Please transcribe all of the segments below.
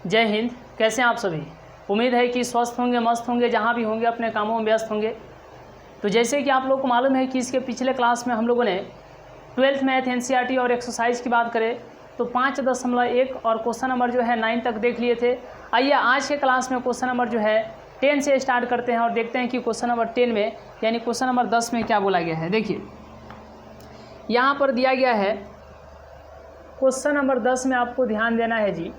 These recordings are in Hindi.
जय हिंद। कैसे हैं आप सभी? उम्मीद है कि स्वस्थ होंगे, मस्त होंगे, जहाँ भी होंगे अपने कामों में व्यस्त होंगे। तो जैसे कि आप लोग को मालूम है कि इसके पिछले क्लास में हम लोगों ने 12th मैथ एनसीईआरटी और एक्सरसाइज की बात करें तो 5.1 और क्वेश्चन नंबर जो है 9 तक देख लिए थे। आइए आज के क्लास में क्वेश्चन नंबर जो है 10 से स्टार्ट करते हैं और देखते हैं कि क्वेश्चन नंबर 10 में यानी क्वेश्चन नंबर 10 में क्या बोला गया है। देखिए यहाँ पर दिया गया है क्वेश्चन नंबर 10 में आपको ध्यान देना है जी।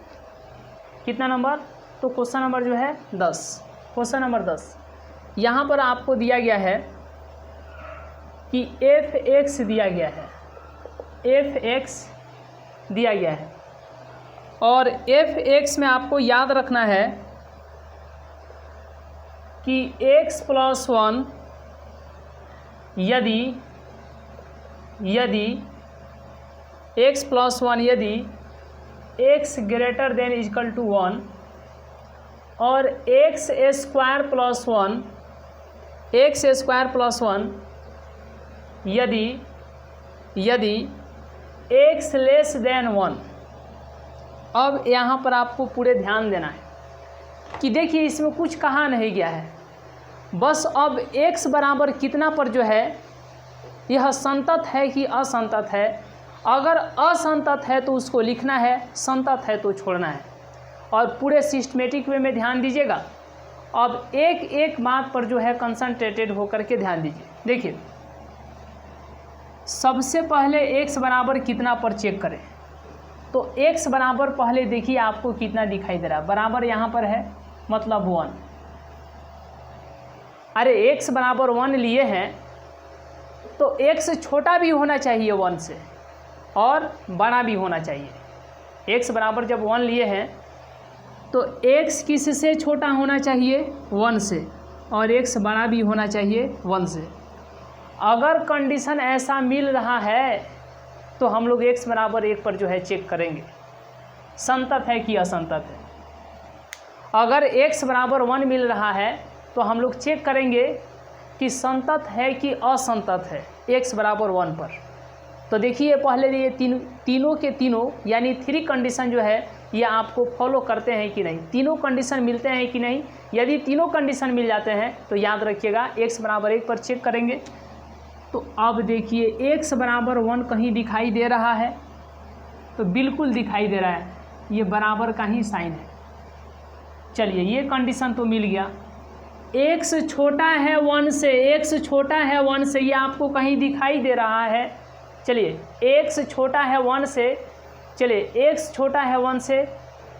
कितना नंबर? तो क्वेश्चन नंबर जो है 10, क्वेश्चन नंबर 10 यहाँ पर आपको दिया गया है कि f(x) दिया गया है, f(x) दिया गया है और f(x) में आपको याद रखना है कि x + 1 यदि x + 1 यदि x > = 1 और x² + 1 यदि x < 1। अब यहाँ पर आपको पूरे ध्यान देना है कि देखिए इसमें कुछ कहा नहीं गया है, बस अब x बराबर कितना पर जो है यह संतत है कि असंतत है। अगर असंतत है तो उसको लिखना है, संतत है तो छोड़ना है। और पूरे सिस्टमेटिक वे में ध्यान दीजिएगा। अब एक एक बात पर जो है कंसंट्रेटेड होकर के ध्यान दीजिए। देखिए सबसे पहले x बराबर कितना पर चेक करें तो x बराबर पहले देखिए आपको कितना दिखाई दे रहा है, बराबर यहाँ पर है मतलब 1। अरे x बराबर 1 लिए हैं तो x छोटा भी होना चाहिए 1 से और बड़ा भी होना चाहिए। x बराबर जब 1 लिए हैं तो x किससे छोटा होना चाहिए? 1 से, और x बड़ा भी होना चाहिए 1 से। अगर कंडीशन ऐसा मिल रहा है तो हम लोग x बराबर 1 पर जो है चेक करेंगे संतत है कि असंतत है। अगर x बराबर 1 मिल रहा है तो हम लोग चेक करेंगे कि संतत है कि असंतत है x बराबर 1 पर। तो देखिए पहले ये तीनों के तीनों यानी 3 कंडीशन जो है ये आपको फॉलो करते हैं कि नहीं, तीनों कंडीशन मिलते हैं कि नहीं। यदि तीनों कंडीशन मिल जाते हैं तो याद रखिएगा x बराबर 1 पर चेक करेंगे। तो अब देखिए x बराबर 1 कहीं दिखाई दे रहा है तो बिल्कुल दिखाई दे रहा है, ये बराबर का ही साइन है। चलिए ये कंडीशन तो मिल गया। x छोटा है 1 से, x छोटा है 1 से, ये आपको कहीं दिखाई दे रहा है। चलिए x छोटा है 1 से, चलिए x छोटा है 1 से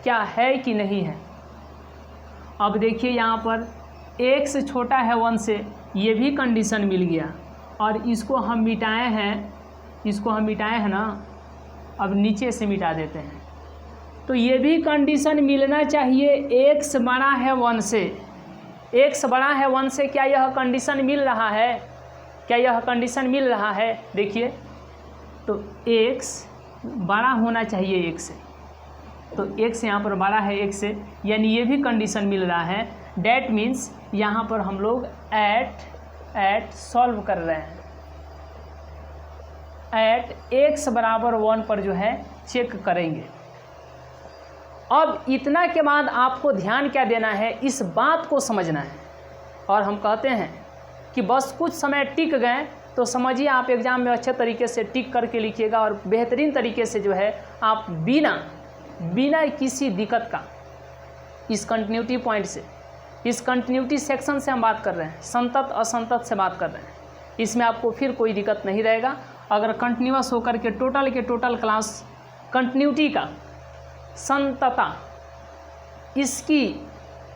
क्या है कि नहीं है। अब देखिए यहाँ पर x छोटा है 1 से, ये भी कंडीशन मिल गया और इसको हम मिटाए हैं, ना। अब नीचे से मिटा देते हैं तो ये भी कंडीशन मिलना चाहिए x बड़ा है 1 से, x बड़ा है 1 से। क्या यह कंडीशन मिल रहा है? क्या यह कंडीशन मिल रहा है? देखिए तो x बड़ा होना चाहिए 1 से, तो x यहाँ पर बड़ा है 1 से, यानी ये भी कंडीशन मिल रहा है। डैट मीन्स यहाँ पर हम लोग एट सॉल्व कर रहे हैं, एट x बराबर 1 पर जो है चेक करेंगे। अब इतना के बाद आपको ध्यान क्या देना है, इस बात को समझना है। और हम कहते हैं कि बस कुछ समय टिक गए तो समझिए आप एग्ज़ाम में अच्छे तरीके से टिक करके लिखिएगा और बेहतरीन तरीके से जो है आप बिना किसी दिक्कत का इस कंटिन्यूटी पॉइंट से, इस कंटिन्यूटी सेक्शन से हम बात कर रहे हैं, संतत असंतत से बात कर रहे हैं, इसमें आपको फिर कोई दिक्कत नहीं रहेगा। अगर कंटिन्यूअस होकर के टोटल क्लास कंटिन्यूटी का संतता इसकी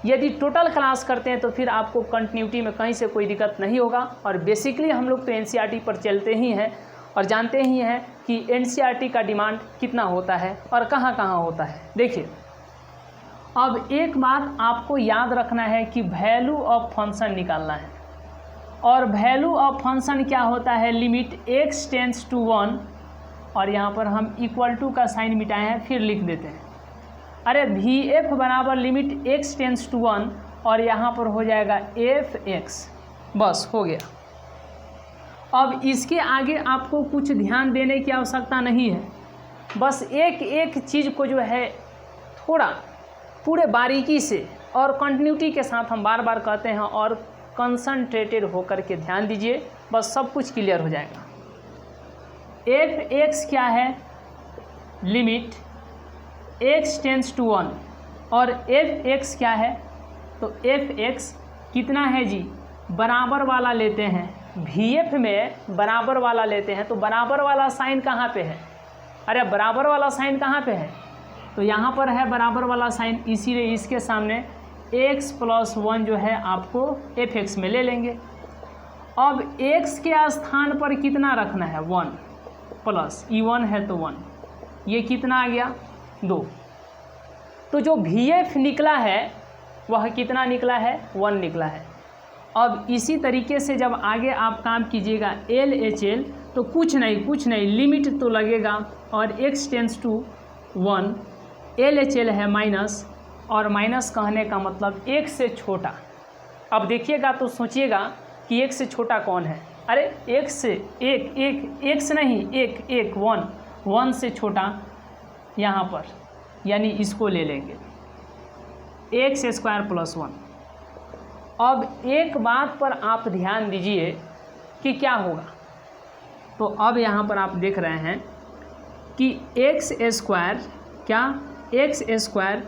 यदि टोटल क्लास करते हैं तो फिर आपको कंटिन्यूटी में कहीं से कोई दिक्कत नहीं होगा। और बेसिकली हम लोग तो एनसीईआरटी पर चलते ही हैं और जानते ही हैं कि एनसीईआरटी का डिमांड कितना होता है और कहाँ कहाँ होता है। देखिए अब एक बात आपको याद रखना है कि वैल्यू ऑफ फंक्शन निकालना है और वैल्यू ऑफ फंक्शन क्या होता है, लिमिट x टेंड्स टू 1 और यहाँ पर हम इक्वल टू का साइन मिटाए हैं फिर लिख देते हैं। अरे VF बराबर लिमिट x टेंड्स टू 1 और यहाँ पर हो जाएगा fx, बस हो गया। अब इसके आगे आपको कुछ ध्यान देने की आवश्यकता नहीं है, बस एक एक चीज़ को जो है थोड़ा पूरे बारीकी से और कंटिन्यूटी के साथ हम बार बार कहते हैं और कंसंट्रेटेड होकर के ध्यान दीजिए, बस सब कुछ क्लियर हो जाएगा। एफ एक्स क्या है, लिमिट x टेंस टू 1, और एफ एक्स क्या है, तो एफ एक्स कितना है जी, बराबर वाला लेते हैं, वी एफ में बराबर वाला लेते हैं, तो बराबर वाला साइन कहाँ पे है, अरे बराबर वाला साइन कहाँ पे है, तो यहाँ पर है बराबर वाला साइन, इसीलिए इसके सामने x + 1 जो है आपको एफ एक्स में ले लेंगे। अब x के स्थान पर कितना रखना है, 1 प्लस E1 है तो 1, ये कितना आ गया 2। तो जो VF निकला है वह कितना निकला है, 1 निकला है। अब इसी तरीके से जब आगे आप काम कीजिएगा LHL, तो कुछ नहीं लिमिट तो लगेगा, और x टेंस टू 1, LHL है माइनस, और माइनस कहने का मतलब एक से छोटा। अब देखिएगा तो सोचिएगा कि एक से छोटा कौन है, अरे एक से एक से नहीं, एक 1 से छोटा यहाँ पर, यानी इसको ले लेंगे x² + 1। अब एक बात पर आप ध्यान दीजिए कि क्या होगा, तो अब यहाँ पर आप देख रहे हैं कि x² क्या, x²,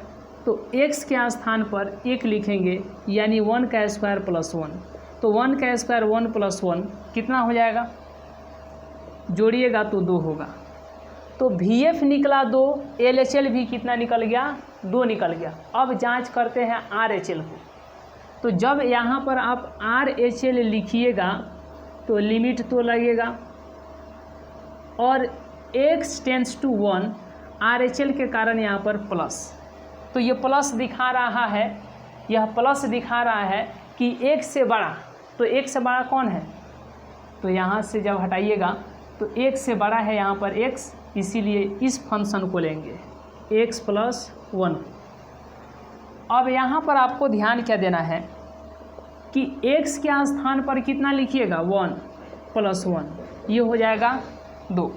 तो x के स्थान पर 1 लिखेंगे, यानी 1 का स्क्वायर प्लस 1, तो 1 का स्क्वायर 1 + 1 कितना हो जाएगा, जोड़िएगा तो 2 होगा। तो VF निकला 2, LHL भी कितना निकल गया, 2 निकल गया। अब जांच करते हैं RHL को, तो जब यहाँ पर आप RHL लिखिएगा तो लिमिट तो लगेगा, और x टेंस टू 1 RHL के कारण यहाँ पर प्लस, तो ये प्लस दिखा रहा है, यह प्लस दिखा रहा है कि एक से बड़ा, तो एक से बड़ा कौन है, तो यहाँ से जब हटाइएगा तो एक से बड़ा है यहाँ पर x, इसीलिए इस फंक्शन को लेंगे x + 1। अब यहाँ पर आपको ध्यान क्या देना है कि x के स्थान पर कितना लिखिएगा, 1 + 1, ये हो जाएगा 2।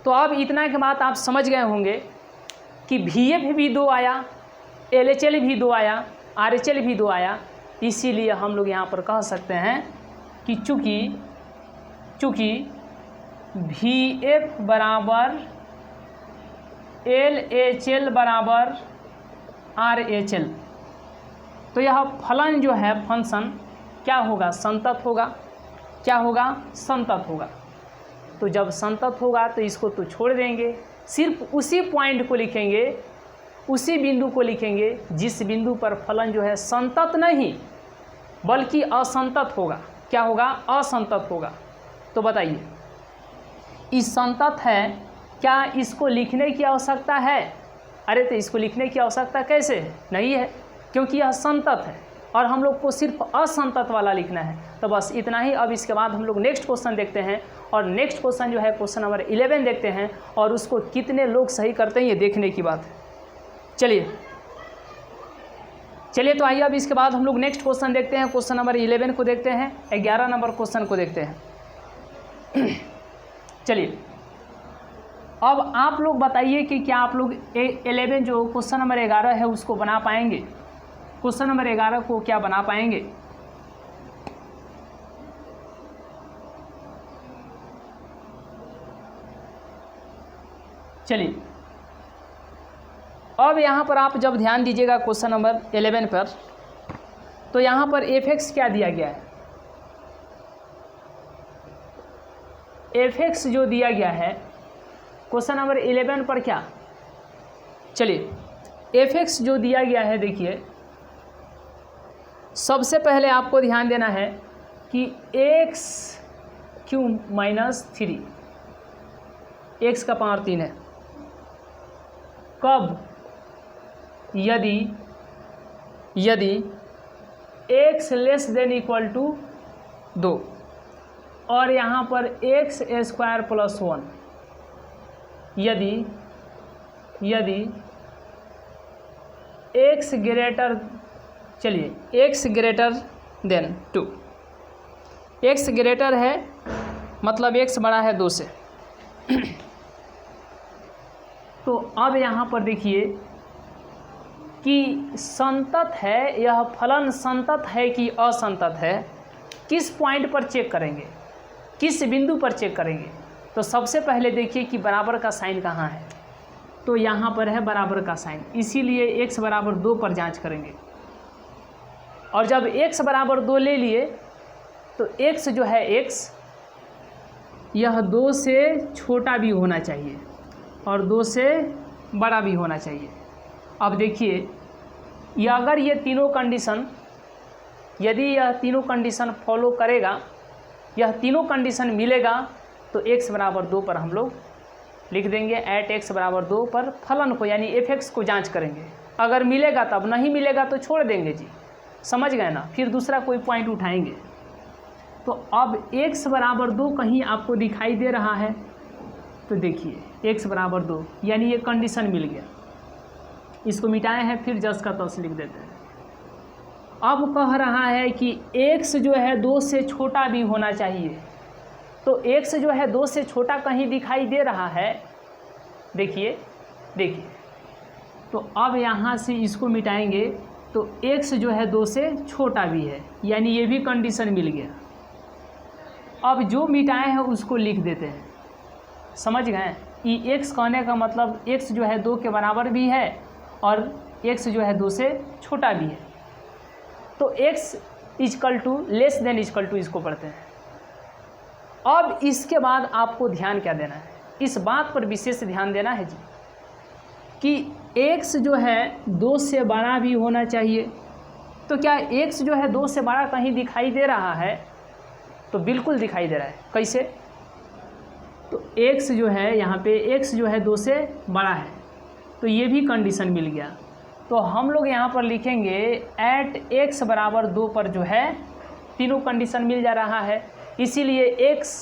तो अब इतना के बाद आप समझ गए होंगे कि VF भी 2 आया, LHL भी 2 आया, RHL भी 2 आया, इसीलिए हम लोग यहाँ पर कह सकते हैं कि चूँकि VF बराबर LHL बराबर RHL, तो यह फलन जो है फंक्शन क्या होगा, संतत होगा। क्या होगा, संतत होगा। तो जब संतत होगा तो इसको तो छोड़ देंगे, सिर्फ उसी पॉइंट को लिखेंगे, उसी बिंदु को लिखेंगे जिस बिंदु पर फलन जो है संतत नहीं बल्कि असंतत होगा। क्या होगा, असंतत होगा। तो बताइए, इस संतत है, क्या इसको लिखने की आवश्यकता है? अरे तो इसको लिखने की आवश्यकता कैसे है, नहीं है, क्योंकि यह संतत है और हम लोग को सिर्फ असंतत वाला लिखना है। तो बस इतना ही। अब इसके बाद हम लोग नेक्स्ट क्वेश्चन देखते हैं, और नेक्स्ट क्वेश्चन जो है क्वेश्चन नंबर 11 देखते हैं, और उसको कितने लोग सही करते हैं ये देखने की बात है। चलिए तो आइए अब इसके बाद हम लोग नेक्स्ट क्वेश्चन देखते हैं, क्वेश्चन नंबर 11 को देखते हैं, 11 नंबर क्वेश्चन को देखते हैं। चलिए अब आप लोग बताइए कि क्या आप लोग 11 जो क्वेश्चन नंबर 11 है उसको बना पाएंगे? क्वेश्चन नंबर 11 को क्या बना पाएंगे? चलिए अब यहाँ पर आप जब ध्यान दीजिएगा क्वेश्चन नंबर 11 पर, तो यहाँ पर f(x) क्या दिया गया है? f(x) जो दिया गया है क्वेश्चन नंबर 11 पर क्या, चलिए f(x) जो दिया गया है, देखिए सबसे पहले आपको ध्यान देना है कि x³ - 3, x का पावर 3 है। कब? यदि x <= 2 और यहाँ पर x² + 1, यदि x ग्रेटर, चलिए x greater than 2, x greater है मतलब x बड़ा है 2 से। तो अब यहाँ पर देखिए कि संतत है, यह फलन संतत है कि असंतत है, किस पॉइंट पर चेक करेंगे, किस बिंदु पर चेक करेंगे। तो सबसे पहले देखिए कि बराबर का साइन कहाँ है। तो यहाँ पर है बराबर का साइन, इसीलिए x बराबर 2 पर जांच करेंगे। और जब x बराबर 2 ले लिए तो x जो है x यह 2 से छोटा भी होना चाहिए और 2 से बड़ा भी होना चाहिए। अब देखिए अगर ये तीनों कंडीशन, यदि यह तीनों कंडीशन फॉलो करेगा, यह तीनों कंडीशन मिलेगा तो x बराबर 2 पर हम लोग लिख देंगे। एट x बराबर 2 पर फलन को यानी f(x) को जांच करेंगे। अगर मिलेगा तब, नहीं मिलेगा तो छोड़ देंगे जी, समझ गए ना, फिर दूसरा कोई पॉइंट उठाएंगे। तो अब x बराबर 2 कहीं आपको दिखाई दे रहा है तो देखिए x बराबर 2 यानी ये कंडीशन मिल गया। इसको मिटाए हैं, फिर जस का तस लिख देते हैं। अब कह रहा है कि x जो है 2 से छोटा भी होना चाहिए। तो x जो है 2 से छोटा कहीं दिखाई दे रहा है, देखिए देखिए। तो अब यहाँ से इसको मिटाएंगे तो x जो है 2 से छोटा भी है, यानी ये भी कंडीशन मिल गया। अब जो मिटाए हैं उसको लिख देते हैं, समझ गए। ई x कहने का मतलब x जो है 2 के बराबर भी है और x जो है 2 से छोटा भी है। तो x equal to less than equal to इसको पढ़ते हैं। अब इसके बाद आपको ध्यान क्या देना है, इस बात पर विशेष ध्यान देना है जी कि x जो है 2 से बड़ा भी होना चाहिए। तो क्या x जो है 2 से बड़ा कहीं दिखाई दे रहा है? तो बिल्कुल दिखाई दे रहा है। कैसे? तो x जो है यहाँ पे x जो है 2 से बड़ा है, तो ये भी कंडीशन मिल गया। तो हम लोग यहाँ पर लिखेंगे एट x बराबर 2 पर जो है तीनों कंडीशन मिल जा रहा है, इसीलिए x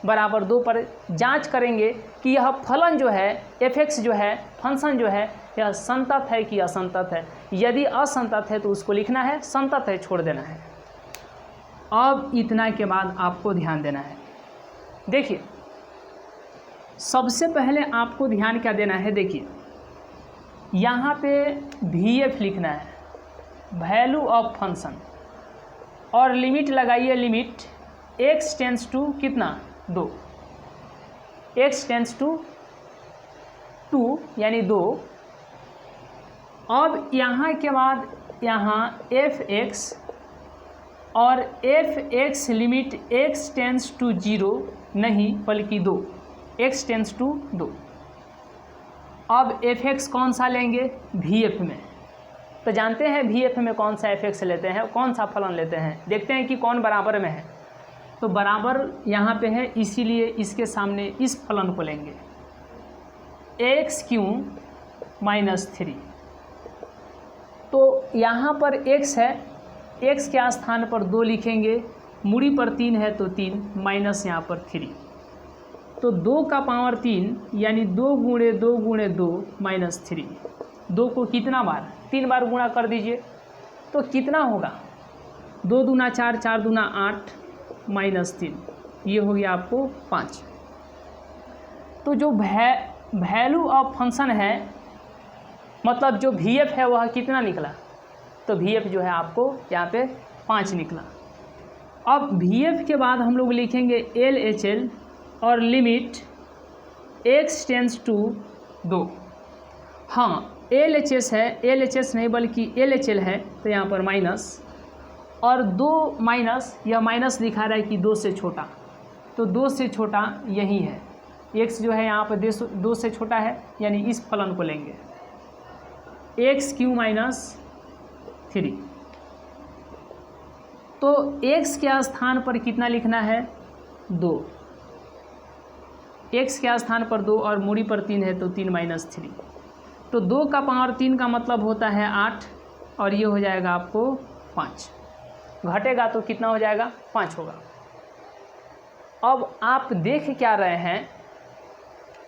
बराबर 2 पर जांच करेंगे कि यह फलन जो है f(x) जो है फंक्शन जो है यह संतत है कि असंतत है। यदि असंतत है तो उसको लिखना है, संतत है छोड़ देना है। अब इतना के बाद आपको ध्यान देना है। देखिए सबसे पहले आपको ध्यान क्या देना है, देखिए यहाँ पे VF लिखना है, वैल्यू ऑफ फंक्शन, और लिमिट लगाइए, लिमिट x टेंस टू कितना 2, x टेंस टू 2 यानी 2। अब यहाँ के बाद यहाँ f(x) और f(x) limit x tends to 0 नहीं बल्कि 2, x टेंस टू 2। अब f(x) कौन सा लेंगे? VF में। तो जानते हैं VF में कौन सा f(x) लेते हैं, कौन सा फलन लेते हैं, देखते हैं कि कौन बराबर में है। तो बराबर यहाँ पे है, इसीलिए इसके सामने इस फलन को लेंगे x³ - 3। तो यहाँ पर x है, x के स्थान पर 2 लिखेंगे, मूड़ी पर 3 है तो 3 माइनस यहाँ पर 3। तो 2 का पावर 3 यानी 2 गुणे 2 गुणे 2 माइनस 3। 2 को कितना बार? 3 बार गुणा कर दीजिए तो कितना होगा? 2 दूना 4, 4 दूना 8 माइनस 3, ये हो गया आपको 5। तो जो वैल्यू ऑफ फंक्शन है, मतलब जो VF है वह कितना निकला? तो VF जो है आपको यहाँ पे 5 निकला। अब VF के बाद हम लोग लिखेंगे LHL और लिमिट x टेंस टू 2। हाँ LHS है, LHS नहीं बल्कि LHL है, तो यहाँ पर माइनस और 2 माइनस, यह माइनस दिखा रहा है कि 2 से छोटा, तो 2 से छोटा यही है। x जो है यहाँ पर 2 से छोटा है, यानी इस फलन को लेंगे x³ - 3। तो x के स्थान पर कितना लिखना है? 2। x के स्थान पर 2 और मूड़ी पर 3 है तो 3 माइनस 3। तो 2 का पावर 3 का मतलब होता है 8 और ये हो जाएगा आपको 5। घटेगा तो कितना हो जाएगा? 5 होगा। अब आप देख क्या रहे हैं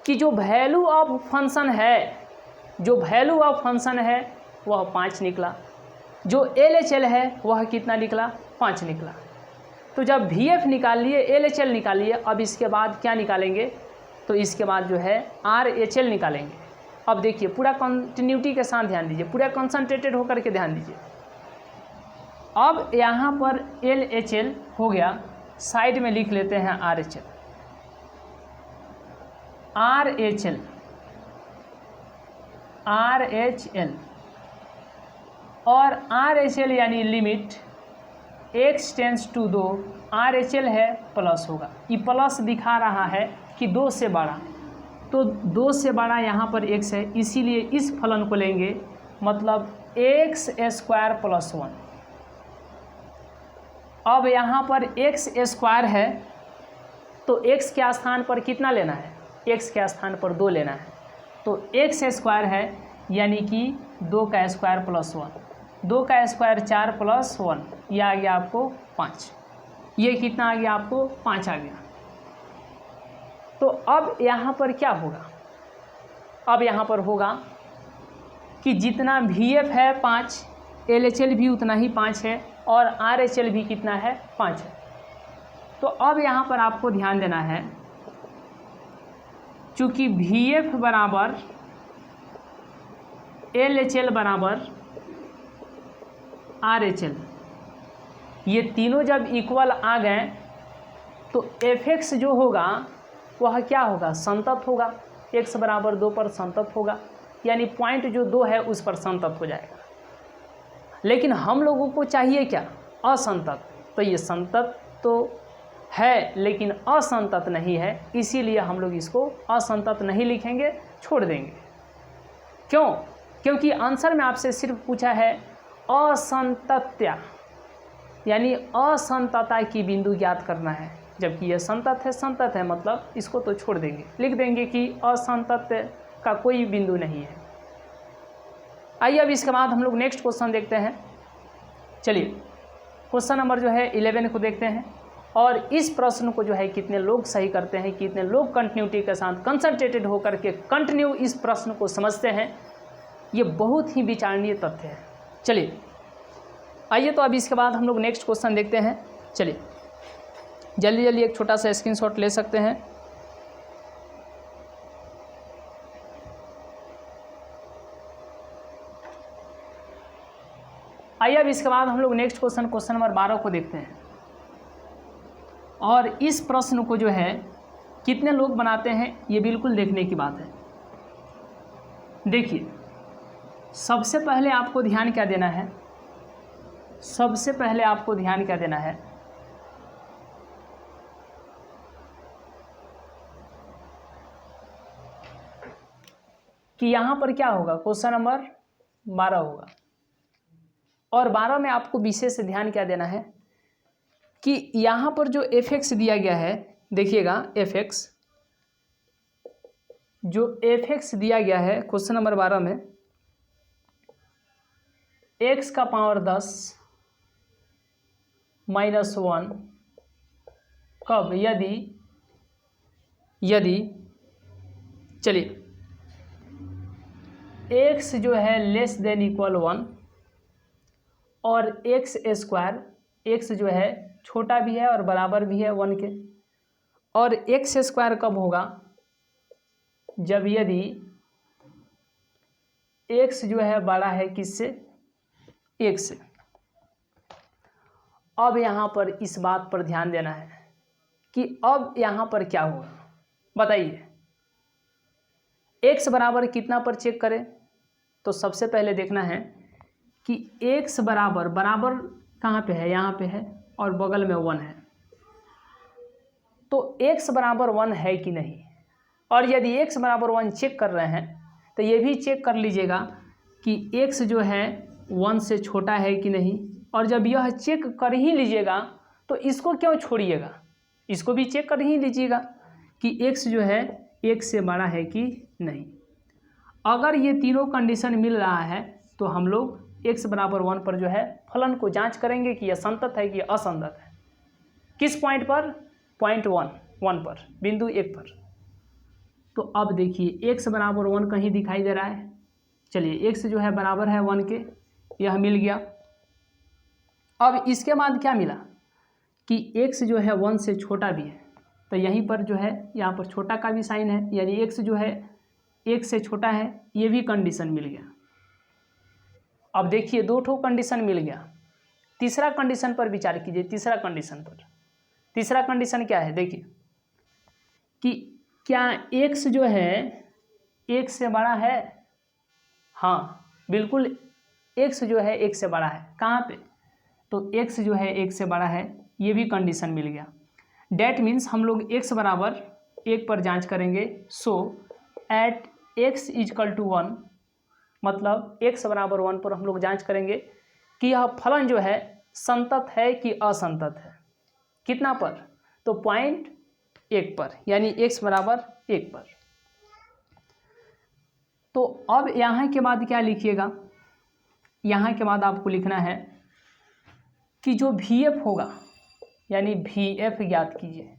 कि जो वैल्यू ऑफ फंक्शन है, जो वैल्यू ऑफ फंक्शन है वह 5 निकला, जो LHL है वह कितना निकला? 5 निकला। तो जब VF निकाल लिए, LHL निकाल लिए, अब इसके बाद क्या निकालेंगे? तो इसके बाद जो है RHL निकालेंगे। अब देखिए पूरा कंटिन्यूटी के साथ ध्यान दीजिए, पूरा कंसंट्रेटेड होकर के ध्यान दीजिए। अब यहाँ पर LHL हो गया, साइड में लिख लेते हैं RHL। RHL और RHL यानी limit x tends to 2, RHL है प्लस होगा, ये प्लस दिखा रहा है कि 2 से बड़ा, तो 2 से बड़ा यहाँ पर x है, इसीलिए इस फलन को लेंगे, मतलब x स्क्वायर प्लस 1। अब यहाँ पर x स्क्वायर है तो x के स्थान पर कितना लेना है, x के स्थान पर 2 लेना है, तो x स्क्वायर है यानी कि 2 का स्क्वायर प्लस 1, 2 का स्क्वायर 4 प्लस 1, ये आ गया आपको 5, ये कितना आ गया आपको 5 आ गया। तो अब यहाँ पर क्या होगा, अब यहाँ पर होगा कि जितना VF है 5, LHL भी उतना ही 5 है और RHL भी कितना है 5 है। तो अब यहाँ पर आपको ध्यान देना है, चूँकि VF बराबर LHL बराबर RHL, ये तीनों जब इक्वल आ गए तो Fx जो होगा वह क्या होगा, संतत होगा, x बराबर 2 पर संतत होगा, यानी पॉइंट जो 2 है उस पर संतत हो जाएगा। लेकिन हम लोगों को चाहिए क्या, असंतत, तो ये संतत तो है लेकिन असंतत नहीं है, इसीलिए हम लोग इसको असंतत नहीं लिखेंगे, छोड़ देंगे। क्यों, क्योंकि आंसर में आपसे सिर्फ पूछा है असंतत्या, यानी असंतता की बिंदु ज्ञात करना है, जबकि यह संतत है, संतत है मतलब इसको तो छोड़ देंगे, लिख देंगे कि असंतत का कोई बिंदु नहीं है। आइए अब इसके बाद हम लोग नेक्स्ट क्वेश्चन देखते हैं। चलिए क्वेश्चन नंबर जो है 11 को देखते हैं, और इस प्रश्न को जो है कितने लोग सही करते हैं, कितने लोग कंटिन्यूटी के साथ कंसंट्रेटेड होकर के कंटिन्यू इस प्रश्न को समझते हैं, ये बहुत ही विचारणीय तथ्य है। चलिए आइए तो अब इसके बाद हम लोग नेक्स्ट क्वेश्चन देखते हैं। चलिए जल्दी जल्दी एक छोटा सा स्क्रीनशॉट ले सकते हैं। आइए अब इसके बाद हम लोग नेक्स्ट क्वेश्चन, क्वेश्चन नंबर 12 को देखते हैं, और इस प्रश्न को जो है कितने लोग बनाते हैं ये बिल्कुल देखने की बात है। देखिए सबसे पहले आपको ध्यान क्या देना है, सबसे पहले आपको ध्यान क्या देना है, कि यहाँ पर क्या होगा, क्वेश्चन नंबर 12 होगा, और 12 में आपको विशेष ध्यान क्या देना है कि यहाँ पर जो fx दिया गया है, देखिएगा fx, जो fx दिया गया है क्वेश्चन नंबर 12 में, x का पावर 10 माइनस 1, कब, यदि चलिए x जो है लेस देन इक्वल 1 और x स्क्वायर, x जो है छोटा भी है और बराबर भी है 1 के, और x स्क्वायर कब होगा, जब यदि x जो है बड़ा है किससे, 1 से। अब यहाँ पर इस बात पर ध्यान देना है कि अब यहाँ पर क्या होगा, बताइए। x बराबर कितना पर चेक करें, तो सबसे पहले देखना है कि x बराबर कहाँ पे है, यहाँ पे है, और बगल में 1 है, तो x बराबर 1 है कि नहीं। और यदि x बराबर 1 चेक कर रहे हैं तो ये भी चेक कर लीजिएगा कि x जो है 1 से छोटा है कि नहीं, और जब यह चेक कर ही लीजिएगा तो इसको क्यों छोड़िएगा, इसको भी चेक कर ही लीजिएगा कि x जो है 1 से बड़ा है कि नहीं। अगर ये तीनों कंडीशन मिल रहा है तो हम लोग x बराबर 1 पर जो है फलन को जांच करेंगे कि यह संतत है कि असंतत है। किस पॉइंट पर, पॉइंट 1 पर, बिंदु 1 पर। तो अब देखिए x बराबर 1 कहीं दिखाई दे रहा है, चलिए x जो है बराबर है 1 के, यह मिल गया। अब इसके बाद क्या मिला कि x जो है 1 से छोटा भी है, तो यहीं पर जो है यहाँ पर छोटा का भी साइन है, यानी x जो है 1 से छोटा है, ये भी कंडीशन मिल गया। अब देखिए 2 ठो कंडीशन मिल गया। तीसरा कंडीशन पर विचार कीजिए। तीसरा कंडीशन क्या है, देखिए कि क्या x जो है 1 से बड़ा है। हाँ बिल्कुल, x जो है 1 से बड़ा है। कहाँ पे? तो x जो है 1 से बड़ा है, ये भी कंडीशन मिल गया। डैट मीन्स हम लोग x बराबर 1 पर जांच करेंगे। सो एट x इजकल टू 1, मतलब x बराबर 1 पर हम लोग जांच करेंगे कि यह फलन जो है संतत है कि असंतत है। कितना पर? तो 0.1 पर, यानी x बराबर 1 पर। तो अब यहाँ के बाद क्या लिखिएगा? यहाँ के बाद आपको लिखना है कि जो VF होगा, यानी VF ज्ञात कीजिए।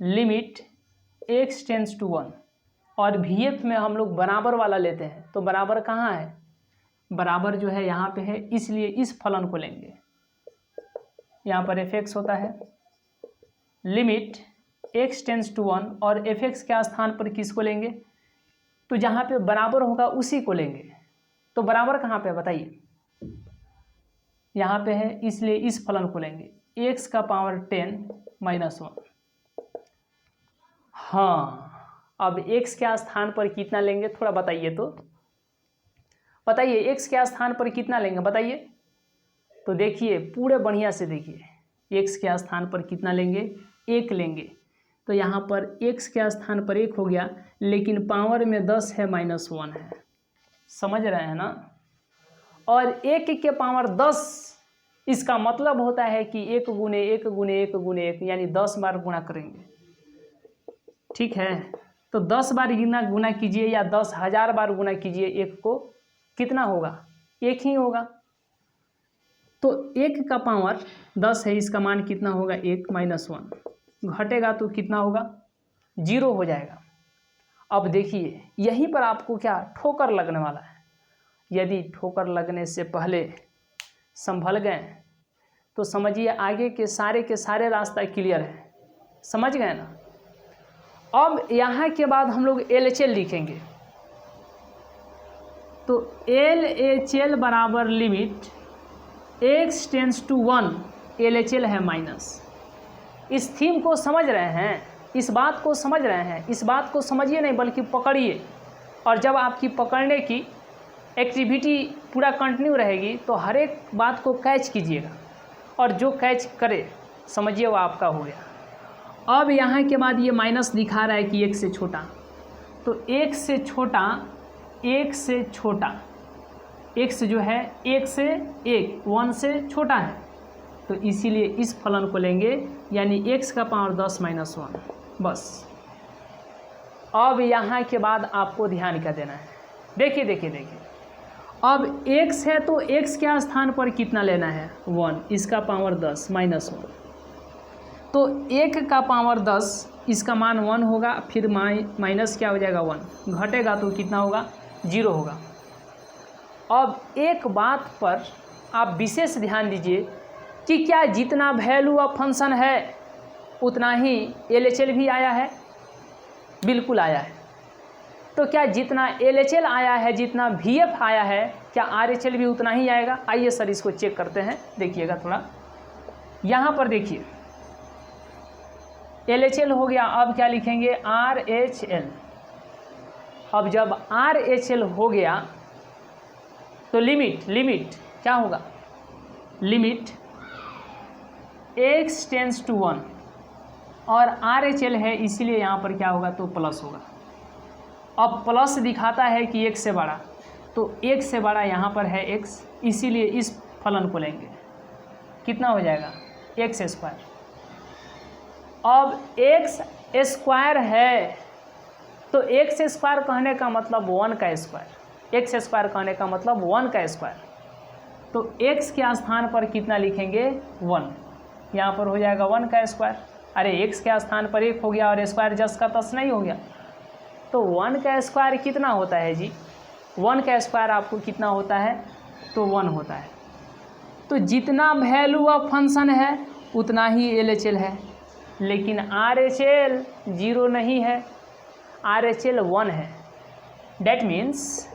लिमिट x टेंस टू 1, और VF में हम लोग बराबर वाला लेते हैं। तो बराबर कहाँ है? बराबर जो है यहाँ पे है, इसलिए इस फलन को लेंगे। यहाँ पर fx होता है। लिमिट x टेंस टू 1, और fx के स्थान पर किसको लेंगे? तो जहाँ पे बराबर होगा उसी को लेंगे। तो बराबर कहाँ पे बताइए? यहाँ पे है, इसलिए इस फलन को लेंगे। x का पावर 10 माइनस 1। हाँ, अब x के स्थान पर कितना लेंगे थोड़ा बताइए तो। बताइए x के स्थान पर कितना लेंगे बताइए। तो देखिए पूरे बढ़िया से देखिए, x के स्थान पर कितना लेंगे? 1 लेंगे। तो यहाँ पर x के स्थान पर 1 हो गया, लेकिन पावर में 10 है, माइनस 1 है। समझ रहे हैं ना? और 1 के पावर 10, इसका मतलब होता है कि 1 गुने 1 गुने 1 गुने 1, यानी 10 बार गुणा करेंगे। ठीक है, तो 10 बार गुना कीजिए या 10,000 बार गुना कीजिए, 1 को कितना होगा? 1 ही होगा। तो 1 का पावर 10 है, इसका मान कितना होगा? 1 माइनस 1। घटेगा तो कितना होगा? 0 हो जाएगा। अब देखिए यहीं पर आपको क्या ठोकर लगने वाला है। यदि ठोकर लगने से पहले संभल गए तो समझिए आगे के सारे रास्ता क्लियर है। समझ गए ना? अब यहाँ के बाद हम लोग LHL लिखेंगे। तो LHL बराबर limit x tends to 1, LHL है माइनस। इस थीम को समझ रहे हैं? इस बात को समझ रहे हैं? इस बात को समझिए नहीं बल्कि पकड़िए, और जब आपकी पकड़ने की एक्टिविटी पूरा कंटिन्यू रहेगी तो हर एक बात को कैच कीजिएगा, और जो कैच करे समझिए वो आपका हो गया। अब यहाँ के बाद ये माइनस दिखा रहा है कि 1 से छोटा, तो 1 से छोटा, 1 से छोटा, x जो है 1 से 1 से छोटा है, तो इसीलिए इस फलन को लेंगे, यानी x का पावर 10 माइनस 1। बस अब यहाँ के बाद आपको ध्यान क्या देना है? देखिए देखिए देखिए, अब x है तो x के स्थान पर कितना लेना है? 1, इसका पावर 10 माइनस 1। तो 1 का पावर 10, इसका मान 1 होगा, फिर माइनस क्या हो जाएगा? 1। घटेगा तो कितना होगा? 0 होगा। अब एक बात पर आप विशेष ध्यान दीजिए कि क्या जितना वैल्यू ऑफ फंक्शन है उतना ही LHL भी आया है? बिल्कुल आया है। तो क्या जितना LHL आया है, जितना VF आया है, क्या RHL भी उतना ही आएगा? आइए सर इसको चेक करते हैं, देखिएगा थोड़ा। यहाँ पर देखिए LHL हो गया, अब क्या लिखेंगे? RHL। अब जब RHL हो गया तो लिमिट क्या होगा? लिमिट x टेंस टू 1, और RHL है इसीलिए यहाँ पर क्या होगा? तो प्लस होगा। अब प्लस दिखाता है कि 1 से बड़ा, तो 1 से बड़ा यहाँ पर है x, इसीलिए इस फलन को लेंगे। कितना हो जाएगा? x square. अब x स्क्वायर है तो x स्क्वायर कहने का मतलब 1 का स्क्वायर, x स्क्वायर कहने का मतलब 1 का स्क्वायर। तो x के स्थान पर कितना लिखेंगे? 1। यहाँ पर हो जाएगा 1 का स्क्वायर। अरे x के स्थान पर 1 हो गया और स्क्वायर जस का तस नहीं हो गया। तो 1 का स्क्वायर कितना होता है जी? 1 का स्क्वायर आपको कितना होता है? तो 1 होता है। तो जितना वैल्यू ऑफ फंक्शन है उतना ही LHL है, लेकिन RHL 0 नहीं है, RHL 1 है। That means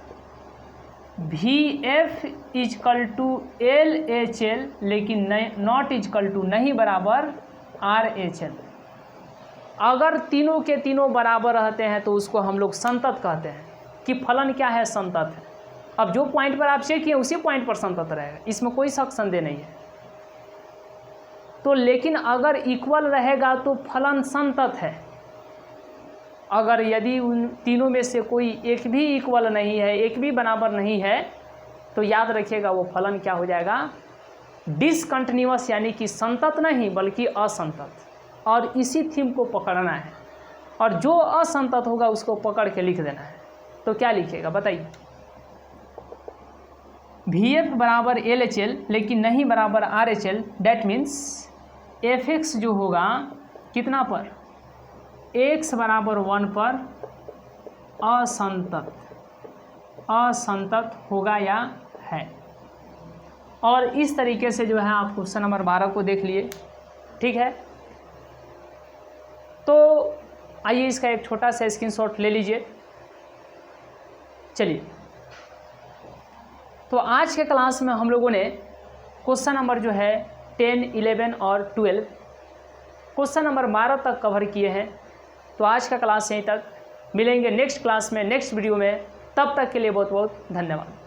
VF equal to LHL, लेकिन नॉट इजकल टू नहीं बराबर RHL। अगर तीनों के तीनों बराबर रहते हैं तो उसको हम लोग संतत कहते हैं कि फलन क्या है, संतत है। अब जो पॉइंट पर आप चेक किए उसी पॉइंट पर संतत रहेगा, इसमें कोई शक संदेह नहीं है। तो लेकिन अगर इक्वल रहेगा तो फलन संतत है। अगर यदि उन तीनों में से कोई एक भी इक्वल नहीं है, एक भी बराबर नहीं है, तो याद रखिएगा वो फलन क्या हो जाएगा, डिसकंटिन्यूअस, यानी कि संतत नहीं बल्कि असंतत। और इसी थीम को पकड़ना है, और जो असंतत होगा उसको पकड़ के लिख देना है। तो क्या लिखिएगा बताइए, VF बराबर LHL लेकिन नहीं बराबर RHL, डेट मीन्स FX जो होगा कितना पर, x बराबर 1 पर असंतत होगा या है। और इस तरीके से जो है आप क्वेश्चन नंबर 12 को देख लिए, ठीक है। तो आइए इसका एक छोटा सा स्क्रीनशॉट ले लीजिए। चलिए, तो आज के क्लास में हम लोगों ने क्वेश्चन नंबर जो है 10, 11 और 12, क्वेश्चन नंबर 12 तक कवर किए हैं। तो आज का क्लास यहीं तक, मिलेंगे नेक्स्ट क्लास में, नेक्स्ट वीडियो में। तब तक के लिए बहुत बहुत धन्यवाद।